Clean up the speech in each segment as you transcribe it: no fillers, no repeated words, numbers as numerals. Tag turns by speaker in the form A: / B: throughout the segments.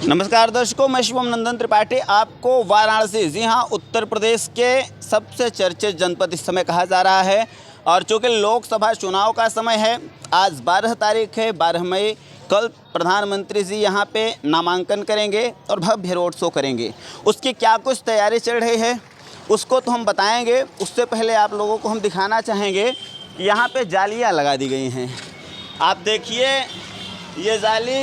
A: नमस्कार दर्शकों, मैं शिवम नंदन त्रिपाठी आपको वाराणसी, जी हाँ, उत्तर प्रदेश के सबसे चर्चित जनपद इस समय कहा जा रहा है। और चूँकि लोकसभा चुनाव का समय है, आज 12 तारीख है, 12 मई। कल प्रधानमंत्री जी यहाँ पे नामांकन करेंगे और भव्य रोड शो करेंगे। उसकी क्या कुछ तैयारी चल रही है उसको तो हम बताएंगे। उससे पहले आप लोगों को हम दिखाना चाहेंगे कि यहाँ पे जालियाँ लगा दी गई हैं। आप देखिए, ये जाली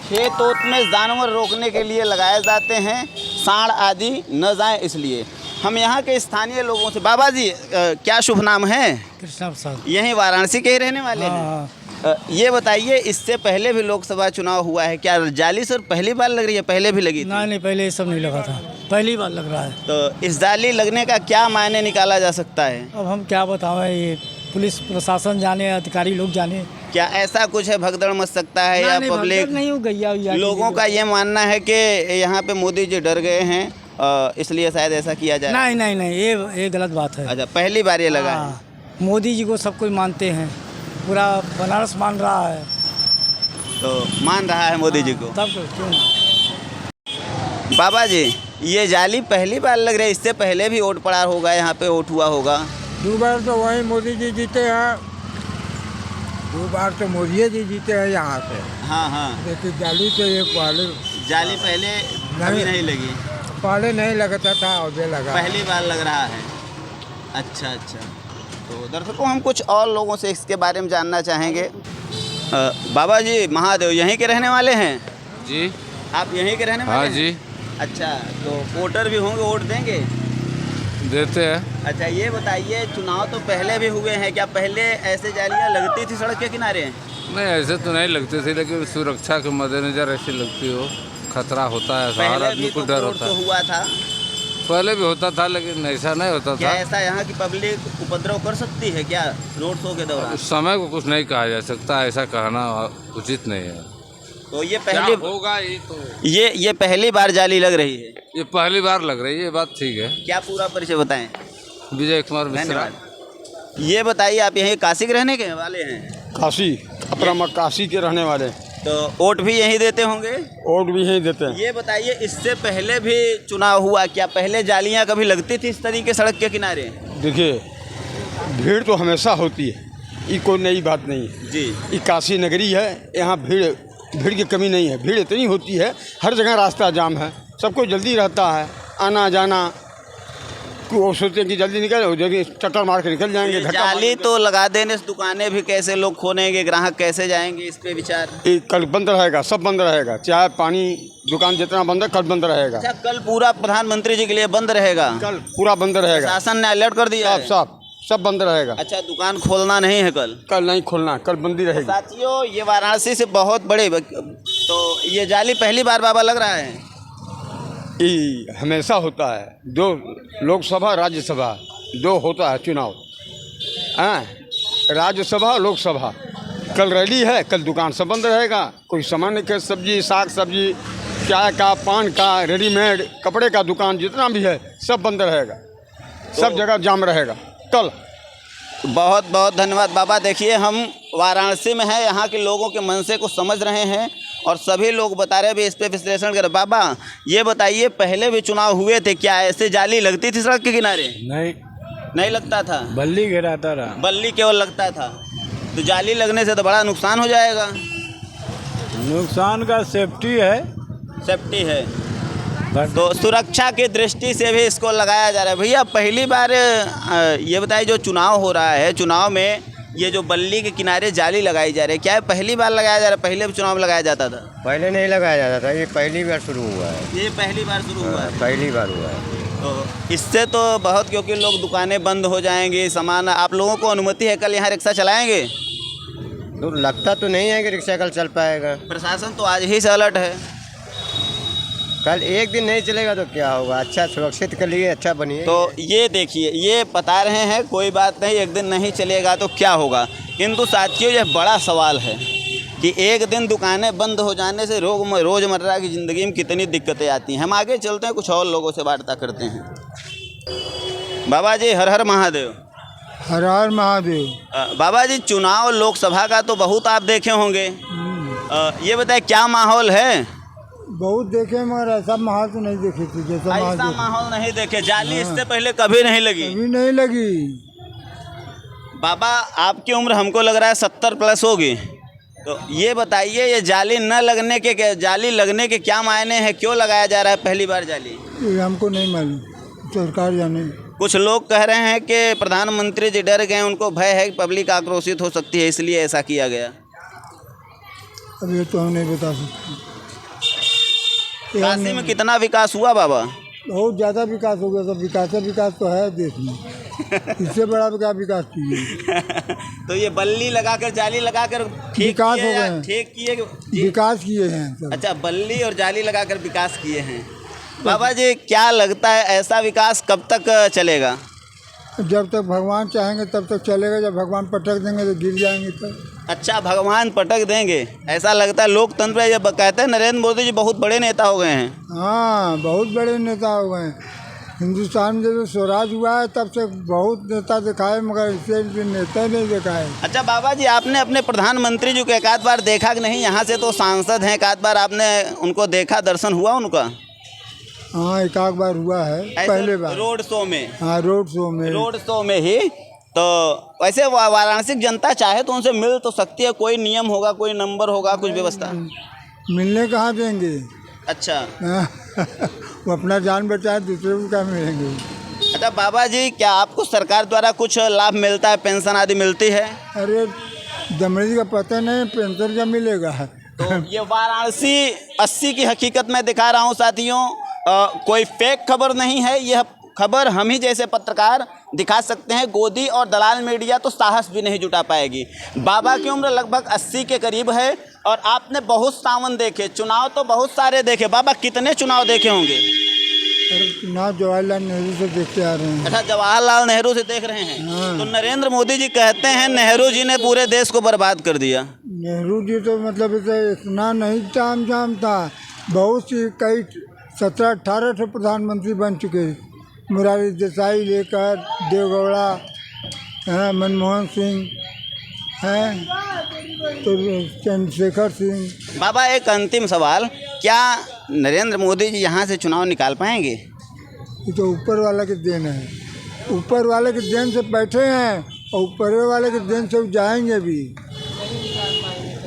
A: खेत ओत में जानवर रोकने के लिए लगाए जाते हैं, सांड आदि न जाएं इसलिए। हम यहाँ के स्थानीय लोगों से, बाबा जी क्या शुभ नाम है?
B: कृष्णा प्रसाद।
A: यहीं वाराणसी के ही रहने वाले हैं? ये बताइए, इससे पहले भी लोकसभा चुनाव हुआ है, क्या जाली सर पहली बार लग रही है? पहले भी लगी थी?
B: नहीं, पहले ये सब नहीं लगा था, पहली बार लग रहा है।
A: तो इस जाली लगने का क्या मायने निकाला जा सकता है?
B: अब हम क्या बताएं, ये पुलिस प्रशासन जाने, अधिकारी लोग जाने।
A: क्या ऐसा कुछ है, भगदड़ मच सकता है या पब्लिक?
B: नहीं हो गैया
A: लोगों का ये मानना है कि यहाँ पे मोदी जी डर गए हैं, इसलिए शायद ऐसा किया जाए।
B: नहीं, ये गलत बात है।
A: अच्छा, पहली बार ये लगा है?
B: मोदी जी को सब कोई मानते हैं, पूरा बनारस मान रहा है।
A: तो मान रहा है मोदी जी को,
B: तब क्यों?
A: बाबा जी ये जाली पहली बार लग रही है, इससे पहले भी वोट पड़ा होगा, यहाँ पे वोट हुआ होगा?
C: 2 बार तो वही मोदी जी जीते हैं, 2 बार तो मोदी जी जीते हैं यहाँ से।
A: हाँ।
C: लेकिन जाली तो ये
A: जाली पहले कभी नहीं लगी?
C: पहले नहीं लगता था, और ये लगा,
A: पहली बार लग रहा है। अच्छा। तो दर्शकों, हम कुछ और लोगों से इसके बारे में जानना चाहेंगे। बाबा जी महादेव यहीं के रहने वाले हैं?
D: जी।
A: आप यहीं के रहने वाले
D: हाँ
A: हैं?
D: जी।
A: अच्छा, तो वोटर भी होंगे, वोट देंगे?
D: देते हैं।
A: अच्छा, ये बताइए, चुनाव तो पहले भी हुए हैं, क्या पहले ऐसे जालियाँ लगती थी सड़क के किनारे?
D: नहीं, ऐसे तो नहीं लगते थे, लेकिन सुरक्षा के मद्देनजर ऐसी लगती हो, खतरा होता है, हर आदमी को डर होता है।
A: हुआ था
D: पहले भी होता था, लेकिन ऐसा नहीं होता
A: क्या?
D: था।
A: ऐसा यहाँ की पब्लिक उपद्रव कर सकती है क्या रोड शो के दौरान?
D: उस समय को कुछ नहीं कहा जा सकता, ऐसा कहना उचित नहीं है।
A: तो ये
D: क्या
A: पहली
D: होगा ये तो,
A: ये पहली बार जाली लग रही है?
D: ये पहली बार लग रही है, ये बात ठीक है।
A: क्या पूरा परिचय बताएं?
D: विजय कुमार मिश्रा।
A: धन्यवाद। ये बताइए, आप यहीं काशी के रहने के वाले हैं?
C: काशी, अपना काशी के रहने वाले।
A: तो वोट भी यहीं देते होंगे?
C: वोट भी यहीं देते हैं।
A: ये बताइए, इससे पहले भी चुनाव हुआ, क्या पहले जालियाँ कभी लगती थी इस तरीके सड़क के किनारे?
C: देखिए, भीड़ तो हमेशा होती है, ये कोई नई बात नहीं है
A: जी।
C: ये काशी नगरी है, यहाँ भीड़ की कमी नहीं है। भीड़ इतनी होती है, हर जगह रास्ता जाम है, सबको जल्दी रहता है आना जाना। वो सोचते हैं कि जल्दी निकल, हो जाएगी, चक्कर मार के निकल जाएंगे।
A: जाली तो लगा देने से दुकानें भी कैसे लोग खोलेंगे, ग्राहक कैसे जाएंगे, इस पे विचार?
C: ये कल बंद रहेगा, सब बंद रहेगा, चाय पानी दुकान जितना बंद है, कल बंद रहेगा।
A: अच्छा, कल पूरा प्रधानमंत्री जी के लिए बंद रहेगा?
C: कल पूरा बंद रहेगा,
A: शासन ने अलर्ट कर दिया है?
C: सब बंद रहेगा।
A: अच्छा, दुकान खोलना नहीं है कल?
C: कल नहीं खोलना, कल बंदी रहेगी।
A: साथियों, ये वाराणसी से बहुत बड़े, तो ये जाली पहली बार बाबा लग रहा है?
C: ये हमेशा होता है, 2 लोकसभा राज्यसभा 2 होता है चुनाव, राज्यसभा लोकसभा। कल रैली है, कल दुकान सब बंद रहेगा। कोई सामान्य के सब्जी, साग सब्जी, चाय का, पान का, रेडीमेड कपड़े का दुकान जितना भी है सब बंद रहेगा, सब जगह जाम रहेगा कल।
A: बहुत बहुत धन्यवाद बाबा। देखिए, हम वाराणसी में हैं, यहाँ के लोगों के मनसे को समझ रहे हैं और सभी लोग बता रहे भी, इस पे विश्लेषण कर। बाबा ये बताइए, पहले भी चुनाव हुए थे, क्या ऐसे जाली लगती थी सड़क के किनारे? नहीं लगता था,
C: बल्ली गिराता रहा,
A: बल्ली केवल लगता था। तो जाली लगने से तो बड़ा नुकसान हो जाएगा।
C: नुकसान का सेफ्टी है,
A: तो सुरक्षा की दृष्टि से भी इसको लगाया जा रहा है। भैया पहली बार ये बताइए, जो चुनाव हो रहा है, चुनाव में ये जो बल्ली के किनारे जाली लगाई जा रही है, क्या है पहली बार लगाया जा रहा है? पहले भी चुनाव में लगाया जाता था?
E: पहले नहीं लगाया जाता था, ये पहली बार शुरू हुआ है।
A: ये पहली बार शुरू हुआ है?
E: पहली बार हुआ है।
A: तो इससे तो बहुत, क्योंकि लोग दुकानें बंद हो जाएंगी, सामान। आप लोगों को अनुमति है कल यहाँ रिक्शा चलाएंगे?
E: तो लगता तो नहीं है कि रिक्शा कल चल पाएगा।
A: प्रशासन तो आज ही से अलर्ट है।
E: कल एक दिन नहीं चलेगा तो क्या होगा? अच्छा, सुरक्षित के लिए अच्छा बनिए।
A: तो ये देखिए, ये बता रहे हैं कोई बात नहीं, एक दिन नहीं चलेगा तो क्या होगा। किंतु साथियों, यह बड़ा सवाल है कि एक दिन दुकानें बंद हो जाने से रोज़मर्रा की ज़िंदगी में कितनी दिक्कतें आती हैं। हम आगे चलते हैं, कुछ और लोगों से वार्ता करते हैं। बाबा जी हर हर महादेव।
C: हर हर महादेव।
A: बाबा जी, चुनाव लोकसभा का तो बहुत आप देखे होंगे, ये बताए क्या माहौल है?
B: बहुत देखे मगर ऐसा माहौल तो नहीं देखे थे जैसा
A: ऐसा माहौल नहीं देखे। जाली इससे पहले कभी नहीं लगी।
B: कभी नहीं लगी।
A: बाबा आपकी उम्र हमको लग रहा है 70 प्लस होगी, तो ये बताइए ये जाली न लगने के जाली लगने के क्या मायने हैं, क्यों लगाया जा रहा है पहली बार जाली?
B: ये हमको नहीं मालूम, सरकार जाने।
A: कुछ लोग कह रहे हैं कि प्रधानमंत्री जी डर गए, उनको भय है कि पब्लिक आक्रोशित हो सकती है, इसलिए ऐसा किया गया।
B: अब ये तो हम नहीं बता सकते।
A: काशी में कितना विकास हुआ बाबा?
B: बहुत ज़्यादा विकास हो गया। सब विकास तो है देश में, इससे बड़ा विकास चाहिए।
A: तो ये बल्ली लगाकर जाली लगाकर
B: विकास हो गए हैं।
A: ठीक किए
B: विकास किए हैं सब।
A: अच्छा, बल्ली और जाली लगाकर विकास किए हैं। बाबा जी क्या लगता है ऐसा विकास कब तक चलेगा?
B: जब तक भगवान चाहेंगे तब तक चलेगा, जब भगवान पटक देंगे तो गिर जाएंगे तब।
A: अच्छा, भगवान पटक देंगे ऐसा लगता है? लोकतंत्र ये कहते हैं नरेंद्र मोदी जी बहुत बड़े नेता हो गए हैं।
B: हाँ, बहुत बड़े नेता हो गए हैं। हिंदुस्तान में जब स्वराज हुआ है तब से बहुत नेता दिखाए, मगर इससे नेता नहीं दिखाए।
A: अच्छा बाबा जी, आपने अपने प्रधानमंत्री जी को एक आध बार देखा कि नहीं? यहाँ से तो सांसद हैं, एक आध बार आपने उनको देखा, दर्शन हुआ उनका?
B: हाँ, एक आध बार हुआ है, पहले बार
A: रोड शो में।
B: हाँ, रोड शो में
A: ही। तो वैसे वाराणसी की जनता चाहे तो उनसे मिल तो सकती है, कोई नियम होगा, कोई नंबर होगा, कुछ व्यवस्था?
B: मिलने कहाँ देंगे?
A: अच्छा
B: वो अपना जान बचाए, दूसरे को क्या मिलेंगे?
A: अच्छा बाबा जी, क्या आपको सरकार द्वारा कुछ लाभ मिलता है, पेंशन आदि मिलती है?
B: अरे दमड़ी का पता नहीं, पेंशन क्या मिलेगा?
A: तो ये वाराणसी 80 की हकीकत मैं दिखा रहा हूँ साथियों, कोई फेक खबर नहीं है। यह खबर हम ही जैसे पत्रकार दिखा सकते हैं। गोदी और दलाल मीडिया तो साहस भी नहीं जुटा पाएगी। बाबा की उम्र लगभग 80 के करीब है और आपने बहुत सावन देखे, चुनाव तो बहुत सारे देखे। बाबा कितने चुनाव देखे होंगे?
B: चुनाव जवाहरलाल नेहरू से देखते आ रहे हैं।
A: अच्छा, जवाहरलाल नेहरू से देख रहे हैं।
B: हाँ।
A: तो नरेंद्र मोदी जी कहते हैं नेहरू जी ने पूरे देश को बर्बाद कर दिया।
B: नेहरू जी तो मतलब इतना नहीं तामझाम था, बहुत सी कई 17-18 ठे प्रधानमंत्री बन चुके, मुरारी देसाई लेकर देवगौड़ा, मनमोहन सिंह हैं, तो चंद्रशेखर सिंह।
A: बाबा एक अंतिम सवाल, क्या नरेंद्र मोदी जी यहाँ से चुनाव निकाल पाएंगे?
B: ये तो ऊपर वाला के देन है, ऊपर वाले के देन से बैठे हैं और ऊपर वाले के देन से जाएंगे भी।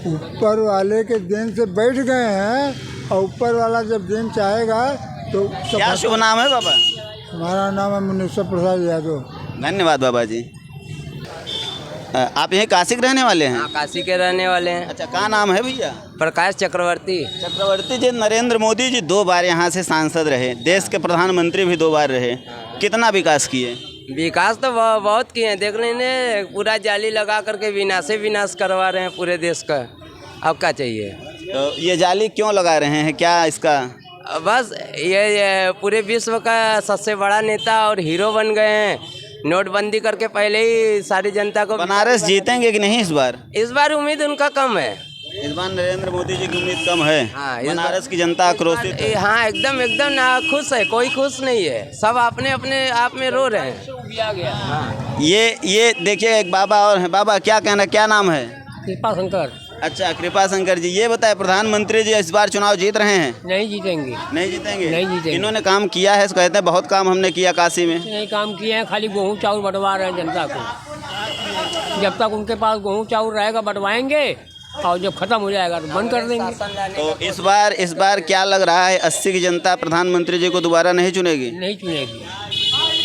B: ऊपर वाले के देन से बैठ गए हैं और ऊपर वाला जब देन चाहेगा तो।
A: क्या शुभ नाम है बाबा?
B: हमारा नाम है मुनीश्वर प्रसाद यादव।
A: धन्यवाद बाबा जी। आप यहीं काशी के रहने वाले हैं?
F: हाँ, काशी के रहने वाले हैं।
A: अच्छा, क्या नाम है भैया?
F: प्रकाश चक्रवर्ती।
A: चक्रवर्ती जी, नरेंद्र मोदी जी 2 बार यहाँ से सांसद रहे, देश के प्रधानमंत्री भी 2 बार रहे, कितना विकास किए?
F: विकास तो बहुत किए हैं। देख लेने, पूरा जाली लगा करके विनाश करवा रहे हैं पूरे देश का। अब क्या चाहिए?
A: तो ये जाली क्यों लगा रहे हैं, क्या इसका?
F: बस ये पूरे विश्व का सबसे बड़ा नेता और हीरो बन गए हैं। नोटबंदी करके पहले ही सारी जनता को।
A: बनारस जीतेंगे कि नहीं इस बार?
F: इस बार उम्मीद उनका कम है।
A: इस बार नरेंद्र मोदी जी की उम्मीद कम है।
F: हाँ,
A: बनारस की जनता आक्रोशित है।
F: हाँ, एकदम ना खुश है, कोई खुश नहीं है, सब अपने अपने आप में रो रहे हैं। हाँ।
A: ये देखिए एक बाबा और हैं। बाबा क्या कहना, क्या नाम है?
G: कृपा शंकर।
A: अच्छा, कृपा शंकर जी, ये बताए प्रधानमंत्री जी इस बार चुनाव जीत रहे हैं?
G: नहीं जीतेंगे।
A: नहीं जीतेंगे?
G: नहीं जीतेंगे।
A: इन्होंने काम किया है, कहते हैं बहुत काम हमने किया काशी में।
G: नहीं काम किए हैं, खाली गेहूँ चावल बंटवा रहे हैं जनता को। जब तक उनके पास गेहूँ चावल रहेगा बंटवाएंगे, और जब खत्म हो जाएगा तो बंद कर देंगे।
A: तो इस बार क्या लग रहा है, 80 की जनता प्रधानमंत्री जी को दोबारा नहीं चुनेगी?
G: नहीं चुनेगी।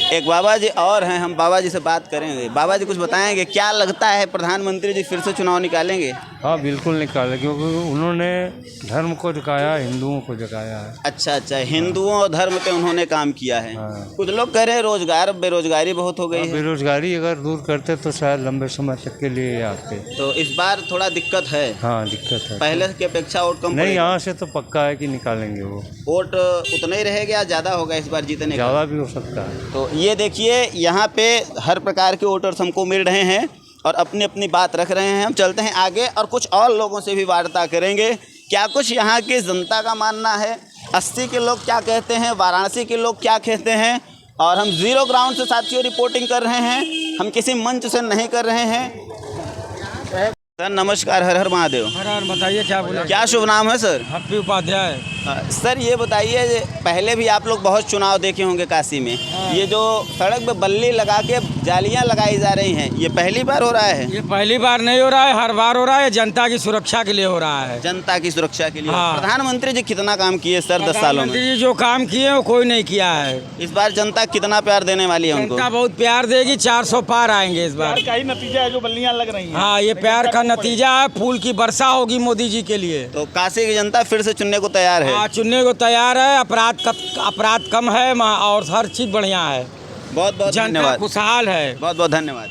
A: एक बाबा जी और हैं, हम बाबा जी से बात करेंगे। बाबा जी कुछ बताएंगे, क्या लगता है प्रधानमंत्री जी फिर से चुनाव निकालेंगे?
H: हाँ, बिल्कुल निकाले, क्योंकि उन्होंने धर्म को जगाया, हिंदुओं को जगाया है।
A: अच्छा, हिंदुओं और धर्म पे उन्होंने काम किया है।
H: हाँ।
A: कुछ लोग कह रहे हैं रोजगार, बेरोजगारी बहुत हो गई है।
H: बेरोजगारी अगर दूर करते तो शायद लंबे समय तक के लिए आते।
A: तो इस बार थोड़ा दिक्कत है।
H: हाँ, दिक्कत है।
A: पहले की अपेक्षा वोट कम
H: नहीं, यहाँ से तो पक्का है कि निकालेंगे वो।
A: वोट उतना ही रहेगा, ज़्यादा होगा इस बार जीतने का?
H: ज़्यादा भी हो सकता है।
A: तो ये देखिए, यहाँ पे हर प्रकार के वोटर्स हमको मिल रहे हैं और अपनी अपनी बात रख रहे हैं। हम चलते हैं आगे और कुछ और लोगों से भी वार्ता करेंगे, क्या कुछ यहाँ की जनता का मानना है, 80 के लोग क्या कहते हैं, वाराणसी के लोग क्या कहते हैं। और हम जीरो ग्राउंड से साथियों रिपोर्टिंग कर रहे हैं, हम किसी मंच से नहीं कर रहे हैं। सर नमस्कार, हर हर महादेव।
B: बताइए क्या बोले?
A: क्या शुभ नाम है सर?
B: हैप्पी उपाध्याय।
A: सर ये बताइए, पहले भी आप लोग बहुत चुनाव देखे होंगे काशी में। ये जो सड़क पे बल्ली लगा के जालियां लगाई जा रही हैं, ये पहली बार हो रहा है?
I: ये पहली बार नहीं हो रहा है, हर बार हो रहा है। जनता की सुरक्षा के लिए हो रहा है।
A: जनता की सुरक्षा के लिए।
I: हाँ।
A: प्रधानमंत्री जी कितना काम किए सर 10 सालों में?
I: प्रधानमंत्री जी जो काम किए वो कोई नहीं किया है।
A: इस बार जनता कितना प्यार देने वाली है उनको?
I: जनता बहुत प्यार देगी, 400 पार आएंगे इस बार।
J: का ही नतीजा है जो बल्लियां लग रही हैं।
I: हाँ, ये प्यार का नतीजा है। फूल की वर्षा होगी मोदी जी के लिए।
A: तो काशी की जनता फिर से चुनने को तैयार है?
I: हाँ, चुनने को तैयार है। अपराध कम है और हर चीज बढ़िया है।
A: बहुत बहुत
I: जनता
A: धन्यवाद।
I: खुशहाल है।
A: बहुत बहुत धन्यवाद।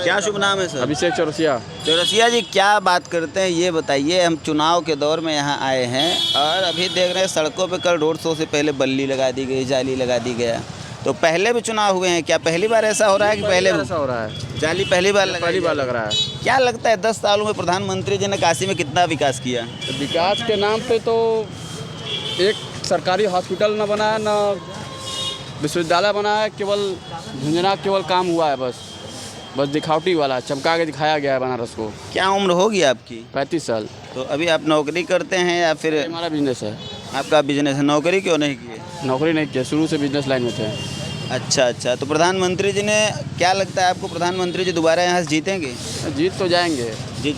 A: क्या शुभ नाम है सर?
C: अभिषेक चौरसिया।
A: चौरसिया जी, क्या बात करते हैं ये बताइए। हम चुनाव के दौर में यहाँ आए हैं और अभी देख रहे हैं सड़कों पे कल रोड शो से पहले बल्ली लगा दी गई, जाली लगा दी गया। तो पहले भी चुनाव हुए हैं, क्या पहली बार ऐसा हो रहा है कि पहले
C: ऐसा हो रहा है?
A: जाली पहली बार
C: लग रहा है।
A: क्या लगता है 10 सालों में प्रधानमंत्री जी ने काशी में कितना विकास किया?
C: तो विकास के नाम पे तो एक सरकारी हॉस्पिटल न बना है, न विश्वविद्यालय बना है। केवल झुंझुना केवल काम हुआ है, बस दिखावटी वाला चमका के दिखाया गया है बनारस को।
A: क्या उम्र होगी आपकी?
C: 35 साल।
A: तो अभी आप नौकरी करते हैं या फिर?
C: हमारा बिजनेस है।
A: आपका बिजनेस है, नौकरी क्यों नहीं किए?
C: नौकरी नहीं किया, शुरू से बिजनेस लाइन में थे।
A: अच्छा। तो प्रधानमंत्री जी ने, क्या लगता है आपको प्रधानमंत्री जी दोबारा यहाँ से जीतेंगे?
C: जीत तो जाएंगे।
A: जीत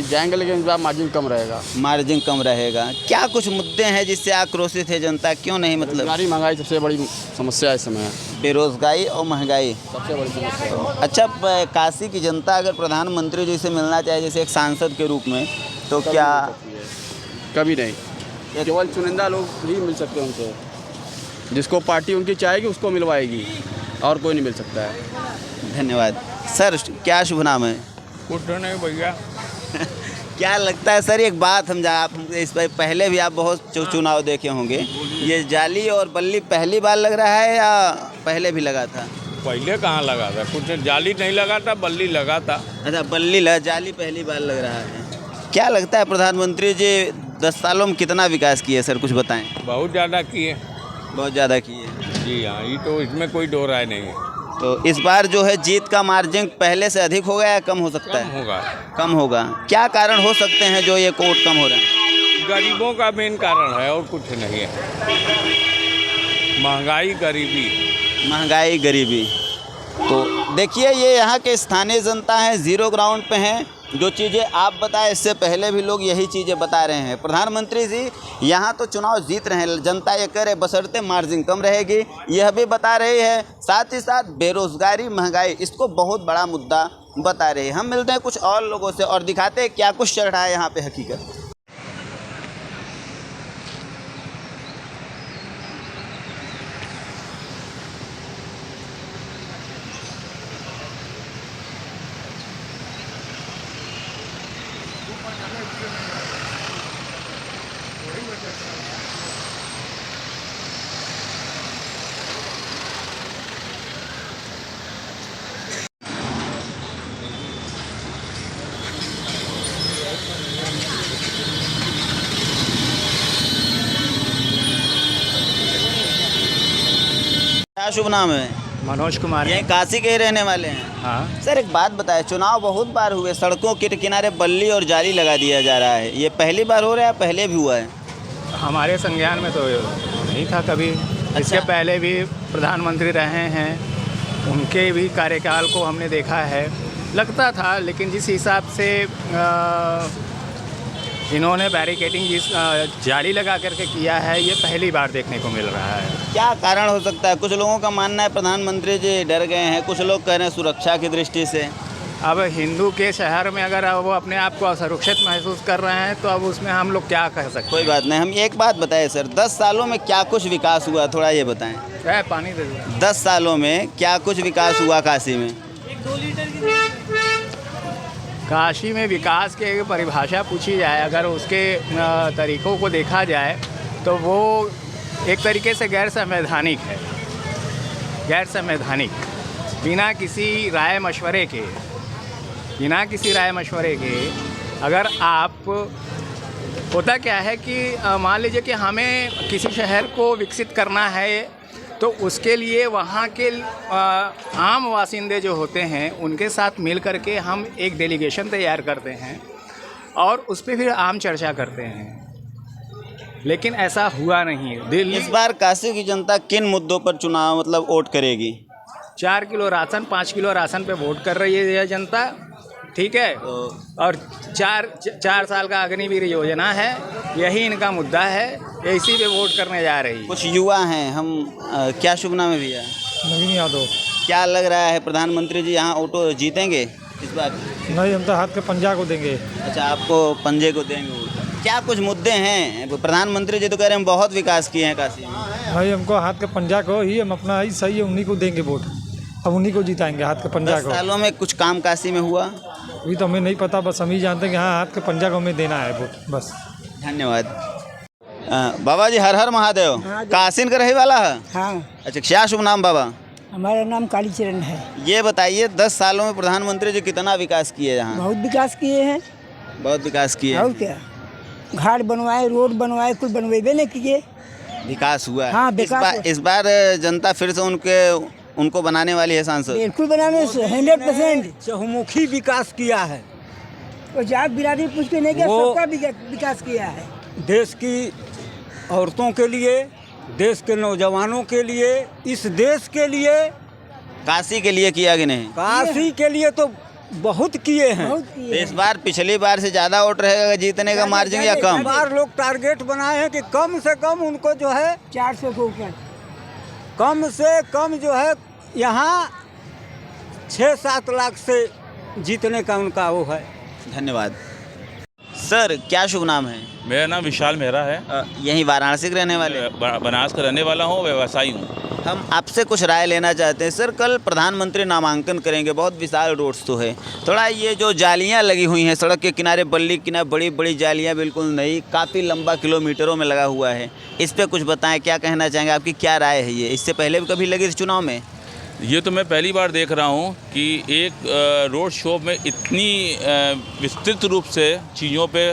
A: जाएंगे।
C: लेकिन इस बार मार्जिन कम रहेगा।
A: मार्जिन कम रहेगा। क्या कुछ मुद्दे हैं जिससे आक्रोशित है जनता? क्यों नहीं, मतलब?
C: बेरोजगारी महंगाई सबसे बड़ी समस्या इस समय।
A: बेरोजगारी और महंगाई
C: सबसे बड़ी समस्या।
A: अच्छा, काशी की जनता अगर प्रधानमंत्री जी से मिलना चाहे जैसे एक सांसद के रूप में, तो क्या?
C: कभी नहीं। केवल चुनिंदा लोग ही मिल सकते हैं उनसे। जिसको पार्टी उनकी चाहेगी उसको मिलवाएगी, और कोई नहीं मिल सकता है।
A: धन्यवाद सर। क्या शुभ नाम है?
H: कुछ नहीं भैया।
A: क्या लगता है सर, एक बात हम आप इस पर पहले भी आप बहुत चुनाव देखे होंगे, ये जाली और बल्ली पहली बार लग रहा है या पहले भी लगा था?
H: पहले कहाँ लगा था? कुछ जाली नहीं लगा था, बल्ली लगा था।
A: अच्छा, जाली पहली बार लग रहा है। क्या लगता है प्रधानमंत्री जी 10 सालों में कितना विकास किए सर, कुछ बताएं?
H: बहुत ज़्यादा किए।
A: बहुत ज़्यादा किए।
H: जी हाँ, ये तो इसमें कोई दो राय नहीं है।
A: तो इस बार जो है जीत का मार्जिन पहले से अधिक होगा या कम हो सकता है?
H: कम होगा।
A: कम होगा। क्या कारण हो सकते हैं जो ये वोट कम हो रहे हैं?
H: गरीबों का मेन कारण है और कुछ नहीं है। महंगाई, गरीबी। तो देखिए, ये यहाँ के स्थानीय जनता हैं, जीरो ग्राउंड पे हैं। जो चीज़ें आप बताएं, इससे पहले भी लोग यही चीज़ें बता रहे हैं। प्रधानमंत्री जी यहाँ तो चुनाव जीत रहे हैं, जनता ये कह रहे बशर्ते मार्जिन कम रहेगी, यह भी बता रही है। साथ ही साथ बेरोजगारी, महंगाई, इसको बहुत बड़ा मुद्दा बता रहे हैं। हम मिलते हैं कुछ और लोगों से और दिखाते हैं क्या कुछ चल रहा है यहाँ पे हकीकत। क्या शुभ नाम है?
J: मनोज कुमार।
A: यही काशी के ही रहने वाले हैं?
J: हाँ।
A: सर एक बात बताएं, चुनाव बहुत बार हुए, सड़कों के किनारे बल्ली और जाली लगा दिया जा रहा है, ये पहली बार हो रहा है, पहले भी हुआ है?
J: हमारे संज्ञान में तो नहीं था कभी। इसके पहले भी प्रधानमंत्री रहे हैं, उनके भी कार्यकाल को हमने देखा है, लगता था। लेकिन जिस हिसाब से इन्होंने बैरिकेडिंग जिस जाली लगा करके किया है, ये पहली बार देखने को मिल रहा है।
A: क्या कारण हो सकता है? कुछ लोगों का मानना है प्रधानमंत्री जी डर गए हैं, कुछ लोग कह रहे हैं सुरक्षा की दृष्टि से।
J: अब हिंदू के शहर में अगर वो अपने आप को असुरक्षित महसूस कर रहे हैं तो अब उसमें हम लोग क्या कह सकते हैं?
A: कोई बात नहीं। हम एक बात बताएं सर, 10 सालों में क्या कुछ विकास हुआ, थोड़ा ये बताएं।
J: पानी दे दो।
A: 10 सालों में क्या कुछ विकास हुआ काशी में?
J: काशी में विकास की परिभाषा पूछी जाए, अगर उसके तरीक़ों को देखा जाए तो वो एक तरीके से गैर संवैधानिक है। गैर संवैधानिक, बिना किसी राय मशवरे के अगर आप, होता क्या है कि मान लीजिए कि हमें किसी शहर को विकसित करना है तो उसके लिए वहाँ के आम वासिंदे जो होते हैं उनके साथ मिल करके हम एक डेलीगेशन तैयार करते हैं और उस पर फिर आम चर्चा करते हैं। लेकिन ऐसा हुआ नहीं। दिल्ली
H: इस बार काशी की जनता किन मुद्दों पर चुनाव मतलब वोट करेगी?
J: 4 किलो राशन 5 किलो राशन पे वोट कर रही है यह जनता, ठीक है। और 4 साल का अग्निवीर योजना है, यही इनका मुद्दा है, इसी पे वोट करने जा रही है।
H: कुछ युवा हैं हम, क्या शुभ नाम है भैया?
B: नवीन यादव।
H: क्या लग रहा है प्रधानमंत्री जी यहाँ ऑटो जीतेंगे इस बार?
B: नहीं, हम तो हाथ के पंजा को देंगे।
H: अच्छा, आपको पंजे को देंगे वोट। क्या कुछ मुद्दे हैं? प्रधानमंत्री जी तो कह रहे हैं बहुत विकास किए हैं काशी में।
B: भाई हमको हाथ के पंजा को ही, हम अपना ही सही है, उन्हीं को देंगे वोट। अब उन्हीं को जिताएंगे, हाथ के पंजा
H: 10
B: को।
H: सालों में कुछ काम काशी में हुआ?
B: अभी तो हमें नहीं पता, बस हम ही जानते हैं कि हाँ, हाथ के पंजा को हमें देना है वोट, बस।
H: धन्यवाद। बाबा जी हर हर महादेव। काशी का रहे वाला है?
K: हाँ,
H: अच्छा, क्या शुभ नाम बाबा?
K: हमारा नाम कालीचरण है।
H: ये बताइए 10 सालों में प्रधानमंत्री जी कितना विकास किए यहाँ?
K: बहुत विकास किए हैं।
H: बहुत विकास किए।
K: और क्या, घाट बनवाए, रोड बनवाए, कुछ बनवेबे नहीं किए।
H: विकास हुआ है।
K: हाँ, विकास
H: इस बार जनता फिर से उनको बनाने वाली है सांसद?
K: बिल्कुल बनाने से 100%।
I: चहुमुखी विकास किया है,
K: और जात बिरादरी पूछ के नहीं किया,
I: वो-
K: सबका विकास किया है।
I: देश की औरतों के लिए, देश के नौजवानों के लिए, इस देश के लिए,
H: काशी के लिए किया कि नहीं?
I: काशी के लिए तो बहुत किए हैं।
K: बहुत
H: तो
K: किए
H: इस बार पिछली बार से ज्यादा वोट रहेगा जीतने का मार्जिन या कम?
I: इस बार लोग टारगेट बनाए हैं कि कम से कम उनको जो है,
K: 400 के ऊपर।
I: कम से कम जो है यहाँ 6-7 लाख से जीतने का उनका वो है।
H: धन्यवाद। सर, क्या शुभ नाम है?
L: मेरा नाम विशाल मेहरा है।
H: यहीं वाराणसी के रहने वाले?
L: बनारस का रहने वाला हूँ, व्यवसायी हूँ।
H: हम आपसे कुछ राय लेना चाहते हैं। सर, कल प्रधानमंत्री नामांकन करेंगे, बहुत विशाल रोड्स तो है, थोड़ा ये जो जालियां लगी हुई हैं सड़क के किनारे, बल्ली के किनारे बड़ी बड़ी जालियां, बिल्कुल नई, काफ़ी लंबा किलोमीटरों में लगा हुआ है, इस पर कुछ बताएं, क्या कहना चाहेंगे, आपकी क्या राय है? ये इससे पहले भी कभी लगी थी चुनाव में?
L: ये तो मैं पहली बार देख रहा हूँ कि एक रोड शो में इतनी विस्तृत रूप से चीज़ों पे,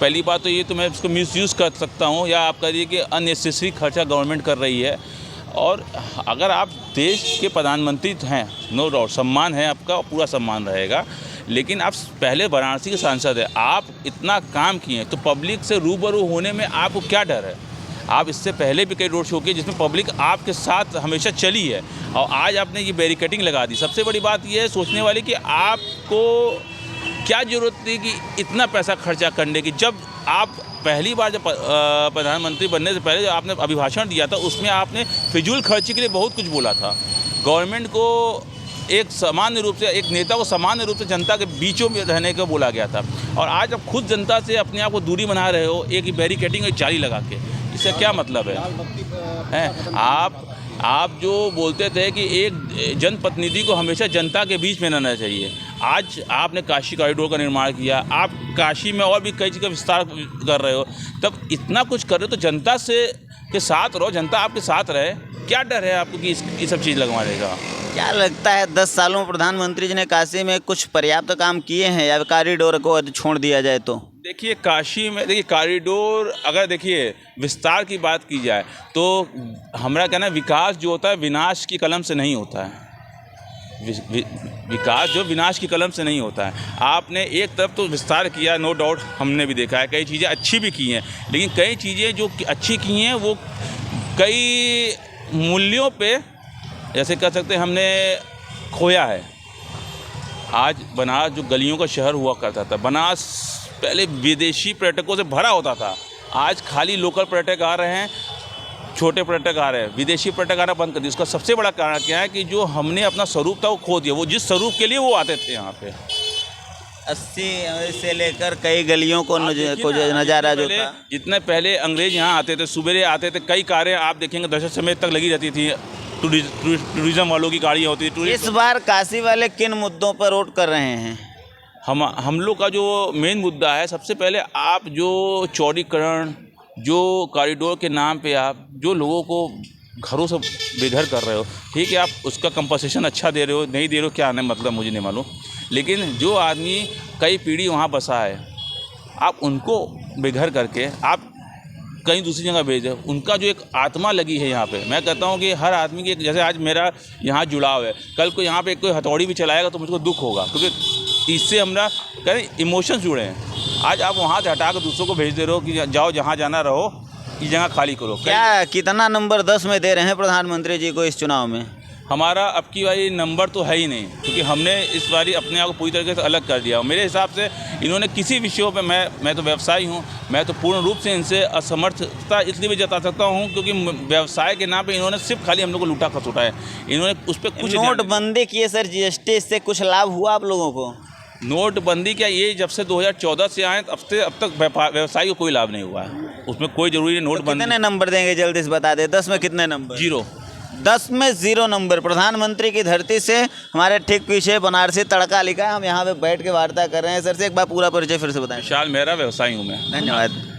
L: पहली बात तो ये तो मैं इसको मिसयूज़ कर सकता हूँ, या आप कहिए कि अननेसेसरी खर्चा गवर्नमेंट कर रही है। और अगर आप देश के प्रधानमंत्री हैं, नो डाउट सम्मान है आपका, पूरा सम्मान रहेगा, लेकिन आप पहले वाराणसी के सांसद हैं, आप इतना काम किए तो पब्लिक से रूबरू होने में आपको क्या डर है? आप इससे पहले भी कई रोड शो किए जिसमें पब्लिक आपके साथ हमेशा चली है, और आज आपने ये बैरिकेडिंग लगा दी। सबसे बड़ी बात ये है सोचने वाली कि आपको क्या ज़रूरत थी कि इतना पैसा खर्चा करने की, जब आप पहली बार जब प्रधानमंत्री बनने से पहले जब आपने अभिभाषण दिया था उसमें आपने फिजूल खर्ची के लिए बहुत कुछ बोला था। गवर्नमेंट को एक सामान्य रूप से, एक नेता को सामान्य रूप से जनता के बीचों में रहने को बोला गया था, और आज आप खुद जनता से अपने आप को दूरी बना रहे हो एक बैरिकेडिंग और जाली लगा के। इसका क्या मतलब है? आप जो बोलते थे कि एक जनप्रतिनिधि को हमेशा जनता के बीच में रहना चाहिए, आज आपने काशी कॉरिडोर का निर्माण किया, आप काशी में और भी कई चीज़ का विस्तार कर रहे हो, तब इतना कुछ कर रहे हो तो जनता से के साथ रहो, जनता आपके साथ रहे। क्या डर है आपको कि ये सब चीज़ लगवाने का?
H: क्या लगता है 10 सालों में प्रधानमंत्री जी ने काशी में कुछ पर्याप्त काम किए हैं, या कॉरिडोर को छोड़ दिया जाए तो?
L: देखिए काशी में, देखिए कॉरिडोर, अगर देखिए विस्तार की बात की जाए तो हमारा कहना है विकास जो होता है विनाश की कलम से नहीं होता है। विकास जो विनाश की कलम से नहीं होता है। आपने एक तरफ तो विस्तार किया, नो डाउट, हमने भी देखा है, कई चीज़ें अच्छी भी की हैं, लेकिन कई चीज़ें जो अच्छी की हैं वो कई मूल्यों पे, जैसे कह सकते हैं, हमने खोया है। आज बनारस जो गलियों का शहर हुआ करता था, बनारस पहले विदेशी पर्यटकों से भरा होता था, आज खाली लोकल पर्यटक आ रहे हैं, छोटे पर्यटक आ रहे हैं, विदेशी पर्यटक आना बंद कर दिया। उसका सबसे बड़ा कारण क्या है कि जो हमने अपना स्वरूप था वो खो दिया। वो जिस स्वरूप के लिए वो आते थे यहाँ पे,
H: 80 से लेकर कई गलियों को नज़ारा जो था,
L: जितने पहले अंग्रेज यहाँ आते थे, सुबेरे आते थे, कई कारें आप देखेंगे दशरथ समेत तक लगी रहती थी, टूरिज्म वालों की गाड़ियाँ होती थी।
H: इस बार काशी वाले किन मुद्दों पर वोट कर रहे हैं?
L: हम लोग का जो मेन मुद्दा है, सबसे पहले आप जो चौड़ीकरण, जो कॉरिडोर के नाम पे आप जो लोगों को घरों से बेघर कर रहे हो, ठीक है, आप उसका कंपनसेशन अच्छा दे रहे हो, नहीं दे रहे हो, क्या आने मतलब मुझे नहीं मालूम, लेकिन जो आदमी कई पीढ़ी वहाँ बसा है, आप उनको बेघर करके आप कहीं दूसरी जगह भेज दें। उनका जो एक आत्मा लगी है यहाँ पे, मैं कहता हूँ कि हर आदमी की, जैसे आज मेरा यहाँ जुड़ाव है, कल को यहाँ पे कोई हथौड़ी भी चलाएगा तो मुझको दुख होगा, क्योंकि इससे हमारा कहीं इमोशंस जुड़े हैं। आज आप वहाँ से हटा कर दूसरों को भेज दे रहे हो कि जाओ जहाँ जाना रहो, ये जगह खाली करो।
H: क्या कितना नंबर 10 में दे रहे हैं प्रधानमंत्री जी को इस चुनाव में?
L: हमारा अब की बारी नंबर तो है ही नहीं, क्योंकि हमने इस बारी अपने आप को पूरी तरीके से अलग कर दिया। मेरे हिसाब से इन्होंने किसी विषयों पे, मैं तो व्यवसायी हूँ, मैं तो पूर्ण रूप से इनसे असमर्थता इसलिए भी जता सकता हूँ क्योंकि व्यवसाय के नाम पे इन्होंने सिर्फ खाली हम लोग को लूटा खसोटा है। इन्होंने उस पर कुछ
H: नोटबंदी किए सर, जीएसटी, इससे कुछ लाभ हुआ आप लोगों को?
L: नोटबंदी क्या, ये जब से 2014 से आए अब तक व्यवसाय को कोई लाभ नहीं हुआ है। उसमें कोई जरूरी नोटबंदी।
H: कितने नंबर देंगे जल्दी से बता दे, 10 में कितने नंबर?
L: 0।
H: 10 में 0 नंबर। प्रधानमंत्री की धरती से हमारे ठीक पीछे बनारसी तड़का लिखा है, हम यहाँ पे बैठ के वार्ता कर रहे हैं। सर से एक बार पूरा परिचय फिर से बताएं।
L: विशाल मेहरा, व्यवसायी हूँ मैं।
H: धन्यवाद।